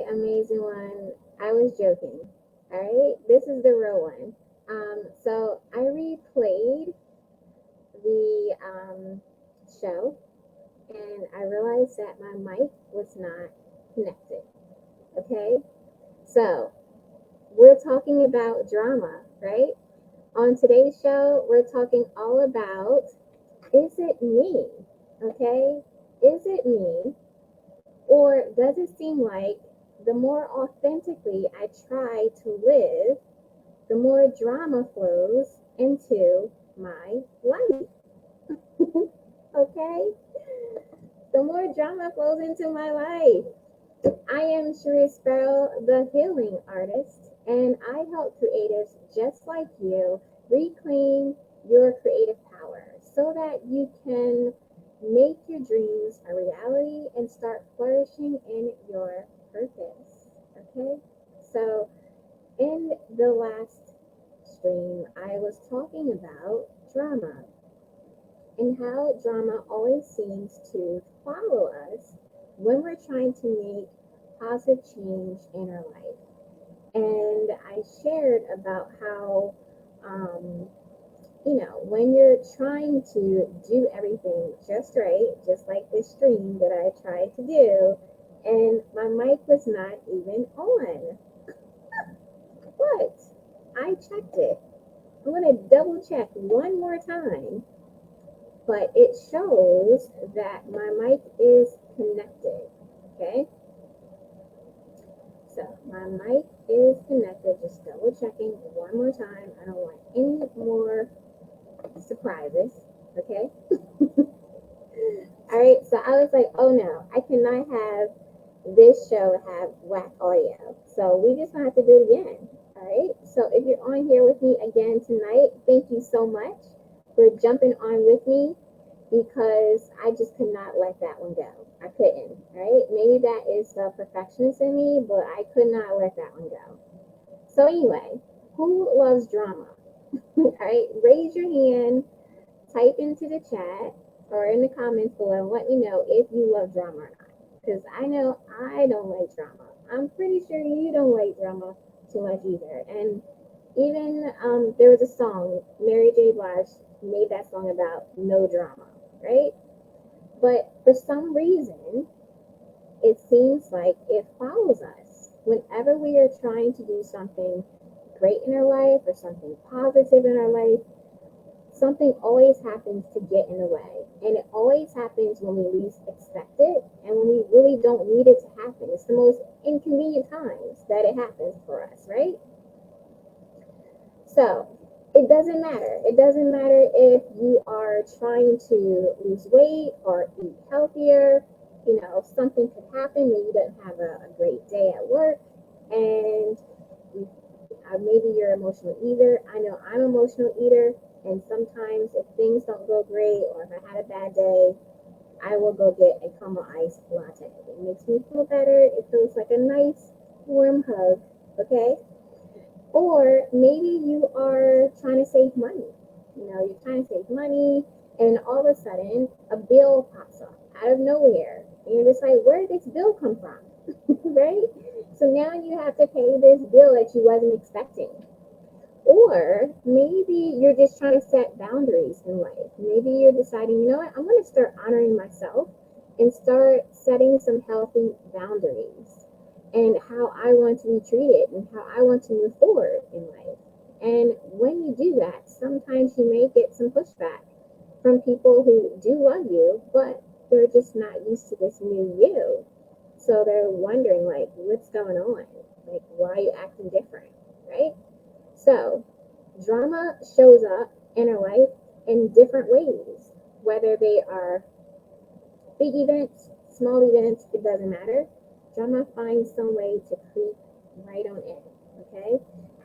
amazing one. I was joking. All right, this is the real one. So I replayed the show, and I realized that my mic was not connected. Okay, so we're talking about drama, right? On today's show, we're talking all about, is it me? Okay, is it me? Or does it seem like the more authentically I try to live, the more drama flows into my life? Okay? The more drama flows into my life. I am Sherita, the healing artist, and I help creatives just like you reclaim your creative power so that you can make your dreams a reality and start flourishing in your purpose. Okay? So, in the last stream, I was talking about drama and how drama always seems to follow us when we're trying to make positive change in our life. And I shared about how, um, when you're trying to do everything just right, just like this stream that I tried to do, and my mic was not even on. But I checked it. I'm going to double check one more time, but it shows that my mic is connected. Okay, so my mic is connected. Just double checking one more time. I don't want any more surprises. Okay. All right. So I was like, oh no, I cannot have this show have whack audio. So we just gonna have to do it again. All right. So if you're on here with me again tonight, thank you so much for jumping on with me, because I just could not let that one go. I couldn't, right? Maybe that is the perfectionist in me, but I could not let that one go. So anyway, who loves drama? All right, raise your hand, type into the chat or in the comments below and let me know if you love drama or not. Because I know I don't like drama. I'm pretty sure you don't like drama too much either. And even there was a song, Mary J. Blige made that song about no drama, right? But for some reason, it seems like it follows us. Whenever we are trying to do something great in our life or something positive in our life, something always happens to get in the way. And it always happens when we least expect it and when we really don't need it to happen. It's the most inconvenient times that it happens for us, right? So it doesn't matter. It doesn't matter if you are trying to lose weight or eat healthier. Something could happen. Maybe you didn't have a great day at work, and maybe you're emotional eater. I know I'm an emotional eater, and sometimes if things don't go great or if I had a bad day, I will go get a caramel iced latte. It makes me feel better. It feels like a nice warm hug. Okay. Or maybe you are trying to save money. You're trying to save money, and all of a sudden, a bill pops up out of nowhere. And you're just like, where did this bill come from? Right? So now you have to pay this bill that you wasn't expecting. Or maybe you're just trying to set boundaries in life. Maybe you're deciding, you know what, I'm going to start honoring myself and start setting some healthy boundaries and how I want to be treated and how I want to move forward in life. And when you do that, sometimes you may get some pushback from people who do love you, but they're just not used to this new you. So they're wondering, like, what's going on? Like, why are you acting different? Right? So, drama shows up in our life in different ways, whether they are big events, small events, it doesn't matter. Drama finds some way to creep right on in, okay?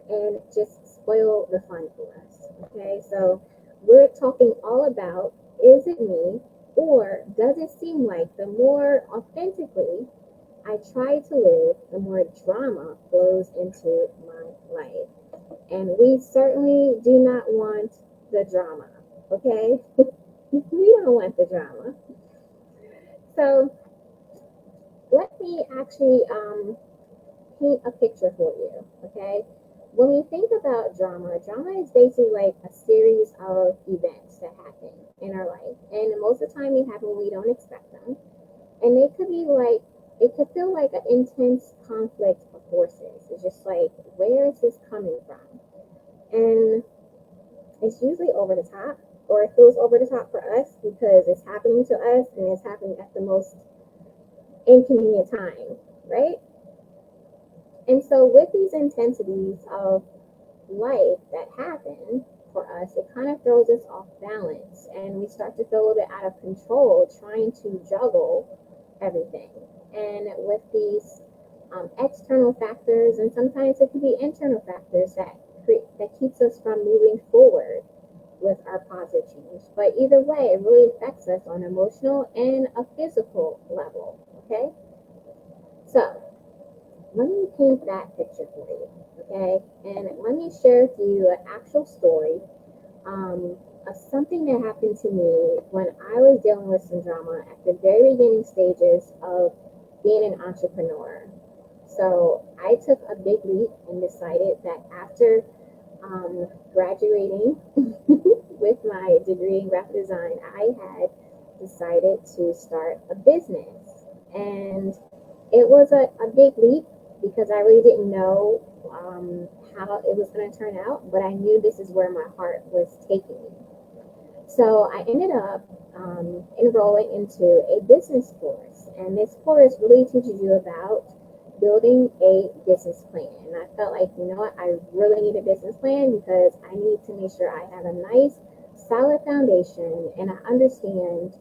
And just spoil the fun for us, okay? So, we're talking all about, is it me, or does it seem like the more authentically I try to live, the more drama flows into my life? And we certainly do not want the drama, okay? We don't want the drama. So let me actually paint a picture for you, okay? When we think about drama, drama is basically like a series of events that happen in our life. And most of the time they happen when we don't expect them. And it could be like, it could feel like an intense conflict of forces. It's just like, where is this coming from? And it's usually over the top, or it feels over the top for us because it's happening to us and it's happening at the most inconvenient time, right? And so with these intensities of life that happen for us, it kind of throws us off balance and we start to feel a little bit out of control trying to juggle everything. And with these external factors, and sometimes it could be internal factors that keeps us from moving forward with our positive change. But either way, it really affects us on an emotional and a physical level. Okay, so let me paint that picture for you. Okay, and let me share with you an actual story of something that happened to me when I was dealing with some drama at the very beginning stages of being an entrepreneur. So I took a big leap and decided that after graduating with my degree in graphic design, I had decided to start a business. And it was a big leap because I really didn't know how it was going to turn out, but I knew this is where my heart was taking me. So I ended up enrolling into a business course, and this course really teaches you about building a business plan. And I felt like, you know what, I really need a business plan because I need to make sure I have a nice, solid foundation and I understand,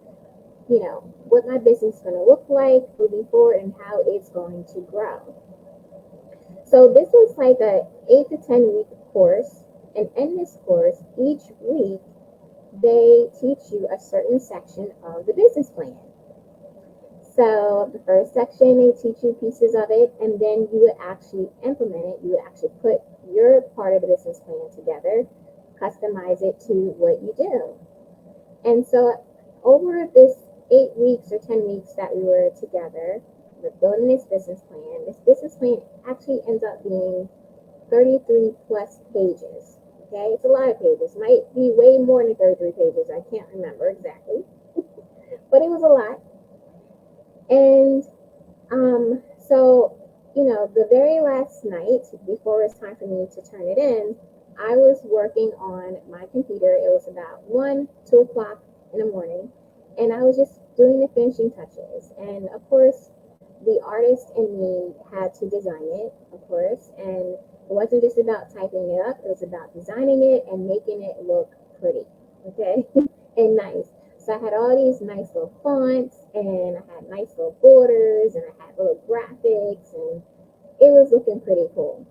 you know, what my business is going to look like moving forward and how it's going to grow. So this was like a 8 to 10 week course, and in this course, each week they teach you a certain section of the business plan. So the first section, they teach you pieces of it, and then you would actually implement it. You would actually put your part of the business plan together, customize it to what you do. And so over this 8 weeks or 10 weeks that we were together, we're building this business plan. This business plan actually ends up being 33 plus pages. Okay, it's a lot of pages. Might be way more than 33 pages. I can't remember exactly, but it was a lot. And so, you know, the very last night before it was time for me to turn it in, I was working on my computer. It was about 2 o'clock in the morning, and I was just doing the finishing touches. And of course, the artist in me had to design it, of course, and it wasn't just about typing it up, it was about designing it and making it look pretty, okay, and nice. So I had all these nice little fonts, and I had nice little borders, and I had little graphics, and it was looking pretty cool.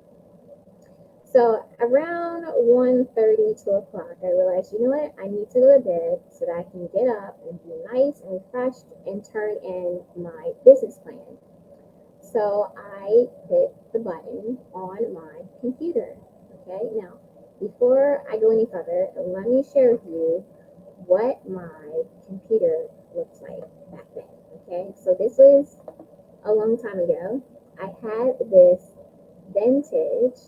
So around 1:30, 2 o'clock, I realized, you know what, I need to go to bed so that I can get up and be nice and refreshed and turn in my business plan. So I hit the button on my computer. Okay, now before I go any further, let me share with you what my computer looks like back then. Okay, so this was a long time ago. I had this vintage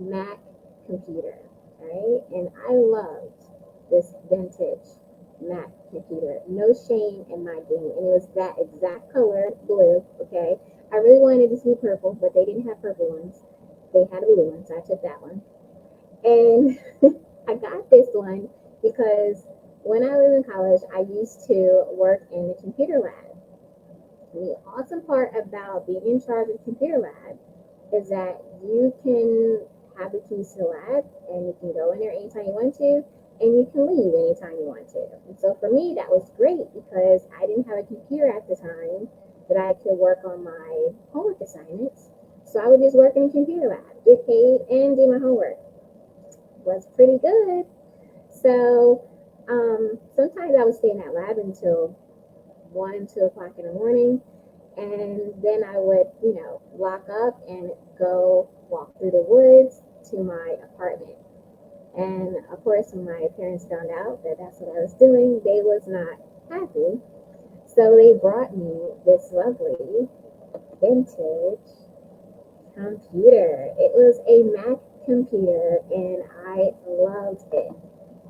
Mac computer, right? And I loved this vintage Mac computer. No shame in my game. And it was that exact color, blue, okay? I really wanted it to be purple, but they didn't have purple ones. They had a blue one, so I took that one. And I got this one because when I was in college, I used to work in the computer lab. And the awesome part about being in charge of the computer lab is that you can have the keys to the lab and you can go in there anytime you want to and you can leave anytime you want to. And so for me, that was great because I didn't have a computer at the time that I could work on my homework assignments. So I would just work in the computer lab, get paid, and do my homework. It was pretty good. So sometimes I would stay in that lab until 1, 2 o'clock in the morning. And then I would, you know, lock up and go walk through the woods to my apartment. And of course, when my parents found out that that's what I was doing, they was not happy. So they brought me this lovely vintage computer. It was a Mac computer and I loved it.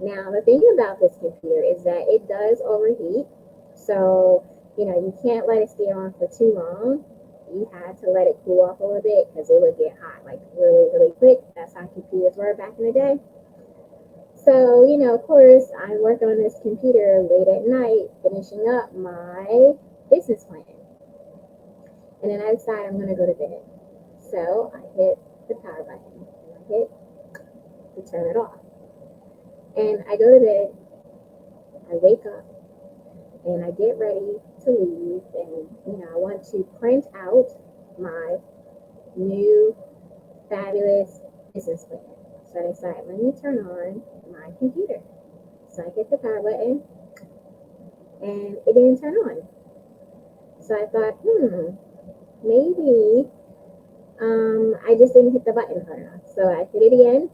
Now, the thing about this computer is that it does overheat. So, you can't let it stay on for too long. You had to let it cool off a little bit because it would get hot like really, really quick. That's how computers were back in the day. So, of course, I'm working on this computer late at night, finishing up my business plan. And then I decide I'm going to go to bed. So I hit the power button. I hit to turn it off. And I go to bed. I wake up and I get ready to leave. And, I want to print out my new fabulous business plan. So I decide, let me turn on my computer. So I hit the power button and it didn't turn on. So I thought, maybe I just didn't hit the button hard enough. So I hit it again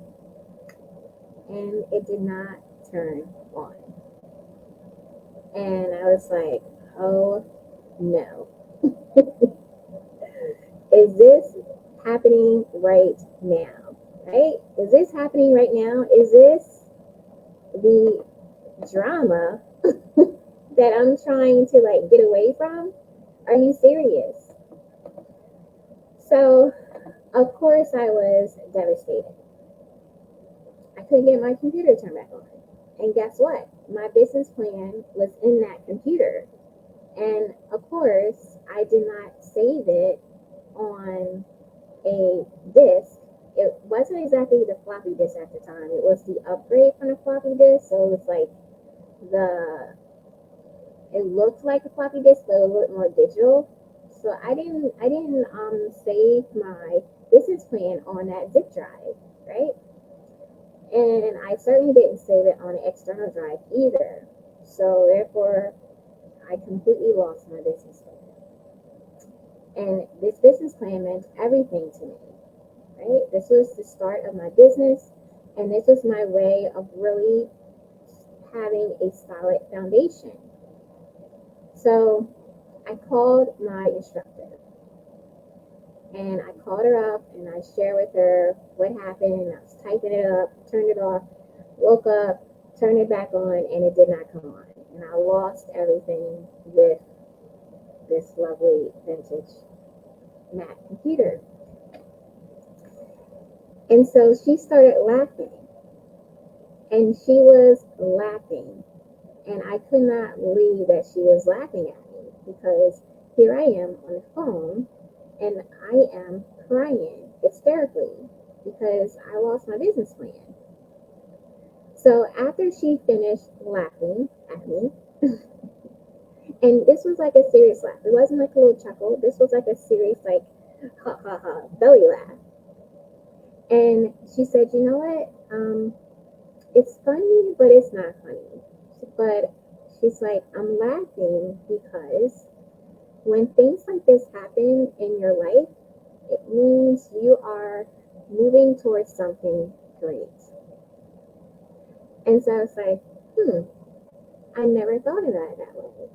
and it did not turn on. And I was like, oh no. Is this happening right now? Right? Is this happening right now? Is this the drama that I'm trying to get away from? Are you serious? So, of course, I was devastated. I couldn't get my computer turned back on. And guess what? My business plan was in that computer. And of course, I did not save it on a disk. It wasn't exactly the floppy disk at the time. It was the upgrade from the floppy disk. So it was it looked like a floppy disk, but it looked more digital. So I didn't save my business plan on that zip drive, right? And I certainly didn't save it on an external drive either. So therefore, I completely lost my business plan. And this business plan meant everything to me, right? This was the start of my business, and this was my way of really having a solid foundation. So I called my instructor, and I called her up and I shared with her what happened. I was typing it up, turned it off, woke up, turned it back on, and it did not come on. And I lost everything with this lovely vintage Mac computer. And so she started laughing. And she was laughing. And I could not believe that she was laughing at me because here I am on the phone and I am crying hysterically because I lost my business plan. So after she finished laughing at me, and this was like a serious laugh. It wasn't like a little chuckle. This was like a serious, ha ha ha, belly laugh. And she said, you know what? It's funny, but it's not funny. But she's like, I'm laughing because when things like this happen in your life, it means you are moving towards something great. And so I was like, I never thought of that way.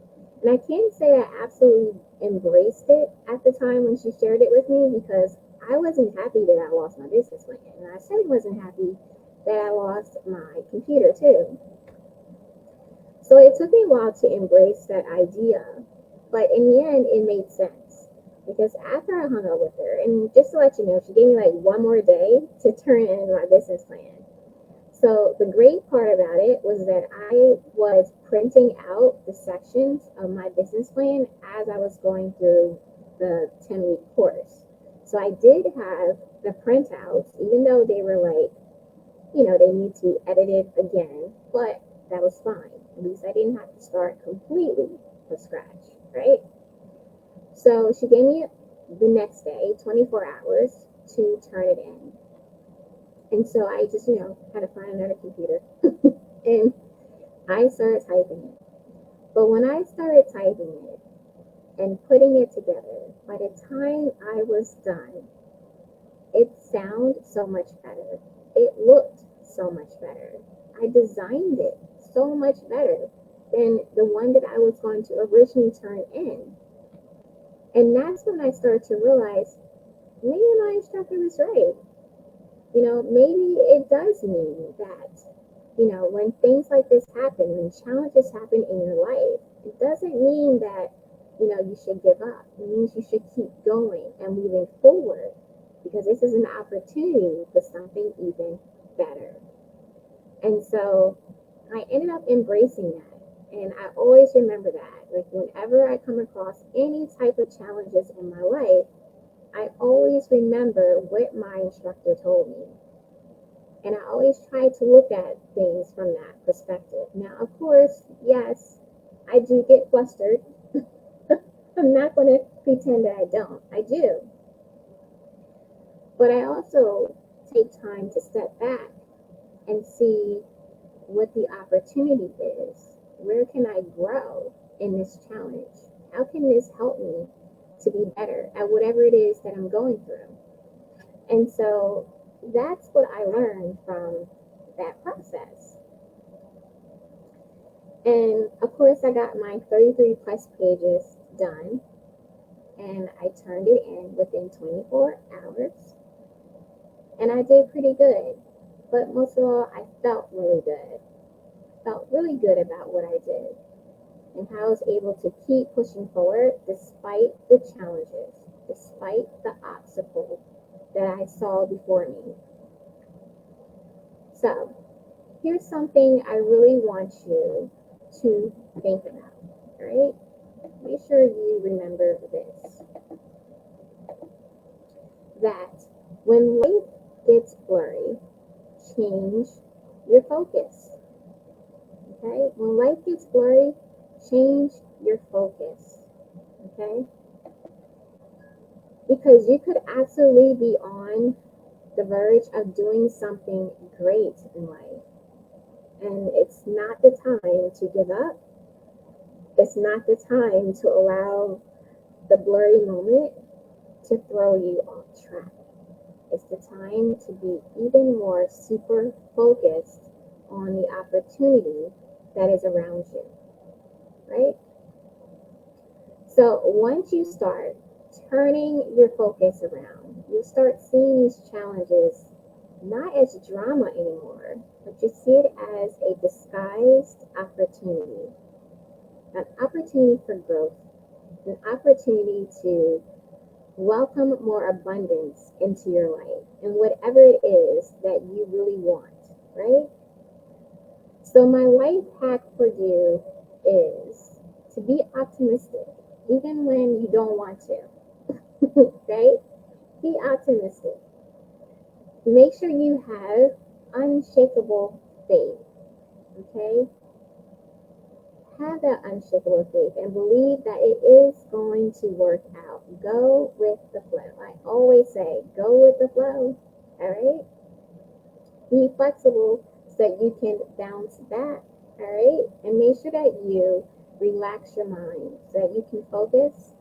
And I can't say I absolutely embraced it at the time when she shared it with me because I wasn't happy that I lost my business plan. And I certainly wasn't happy that I lost my computer too. So it took me a while to embrace that idea, but in the end, it made sense. Because after I hung up with her, and just to let you know, she gave me one more day to turn in my business plan. So the great part about it was that I was printing out the sections of my business plan as I was going through the 10-week course. So I did have the printouts, even though they were they need to be edited again, but that was fine. At least I didn't have to start completely from scratch, right? So she gave me the next day, 24 hours, to turn it in. And so I just, had to find another computer. And I started typing it. But when I started typing it and putting it together, by the time I was done, it sounded so much better. It looked so much better. I designed it so much better than the one that I was going to originally turn in. And that's when I started to realize maybe my instructor was right. Maybe it does mean that, when things like this happen, when challenges happen in your life, it doesn't mean that, you should give up. It means you should keep going and moving forward, because this is an opportunity for something even better. And so I ended up embracing that. And I always remember that. Like, whenever I come across any type of challenges in my life, I always remember what my instructor told me. And I always try to look at things from that perspective. Now, of course, yes, I do get flustered. I'm not going to pretend that I don't. I do. But I also take time to step back and see what the opportunity is. Where can I grow in this challenge? How can this help me to be better at whatever it is that I'm going through? And so that's what I learned from that process. And of course, I got my 33 plus pages done, and I turned it in within 24 hours. And I did pretty good. But most of all, I felt really good. Felt really good about what I did and how I was able to keep pushing forward despite the challenges, despite the obstacles that I saw before me. So, here's something I really want you to think about, right? Make sure you remember this. That when life gets blurry, change your focus. Okay? When life gets blurry, change your focus. Okay? Because you could absolutely be on the verge of doing something great in life. And it's not the time to give up. It's not the time to allow the blurry moment to throw you off track. It's the time to be even more super focused on the opportunity that is around you, right? So once you start turning your focus around, you start seeing these challenges not as drama anymore, but you see it as a disguised opportunity, an opportunity for growth, an opportunity to welcome more abundance into your life and whatever it is that you really want, right? So my life hack for you is to be optimistic, even when you don't want to, right? Be optimistic. Make sure you have unshakable faith, okay? Have that unshakable faith and believe that it is going to work out. Go with the flow. I always say, go with the flow, all right? Be flexible so that you can bounce back, all right? And make sure that you relax your mind so that you can focus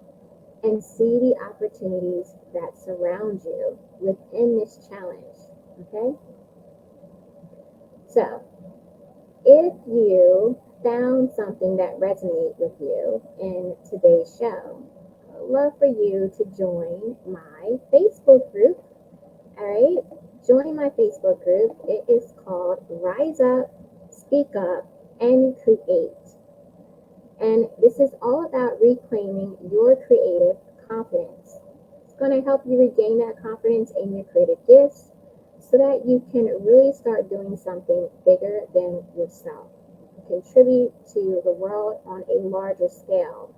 and see the opportunities that surround you within this challenge, okay? So, if you found something that resonates with you in today's show, I'd love for you to join my Facebook group, all right? Join my Facebook group. It is called Rise Up, Speak Up, and Create. And this is all about reclaiming your creative confidence. It's going to help you regain that confidence in your creative gifts so that you can really start doing something bigger than yourself. Contribute to the world on a larger scale.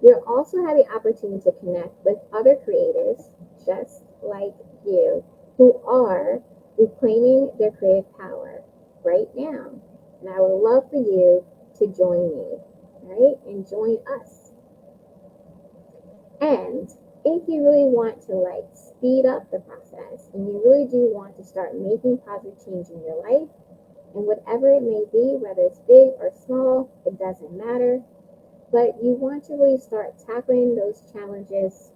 You'll also have the opportunity to connect with other creatives just like you who are reclaiming their creative power right now. And I would love for you to join me, right? And join us. And if you really want to speed up the process and you really do want to start making positive change in your life, and whatever it may be, whether it's big or small, it doesn't matter. But you want to really start tackling those challenges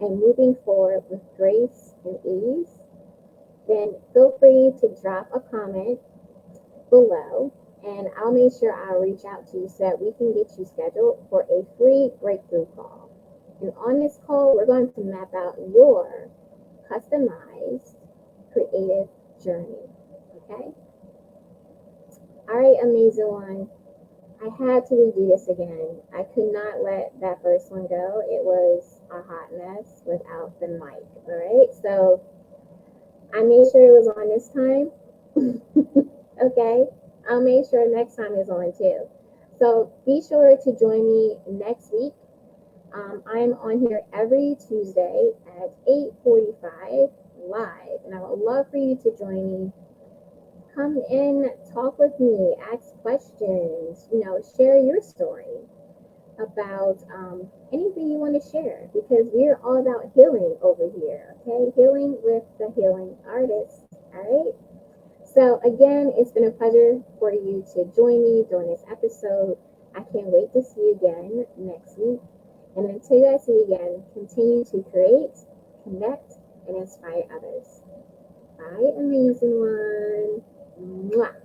and moving forward with grace and ease, then feel free to drop a comment below and I'll make sure I'll reach out to you so that we can get you scheduled for a free breakthrough call. And on this call, we're going to map out your customized creative journey. Okay? All right, amazing one. I had to redo this again. I could not let that first one go. It was a hot mess without the mic. All right, so I made sure it was on this time. Okay, I'll make sure next time is on too. So be sure to join me next week. I'm on here every Tuesday at 8:45 live, and I would love for you to join me. Come in, talk with me, ask questions, share your story about anything you want to share, because we're all about healing over here, okay? Healing with the healing artist, all right? So again, it's been a pleasure for you to join me during this episode. I can't wait to see you again next week. And until I see you again, continue to create, connect, and inspire others. Bye, amazing one. Mwah.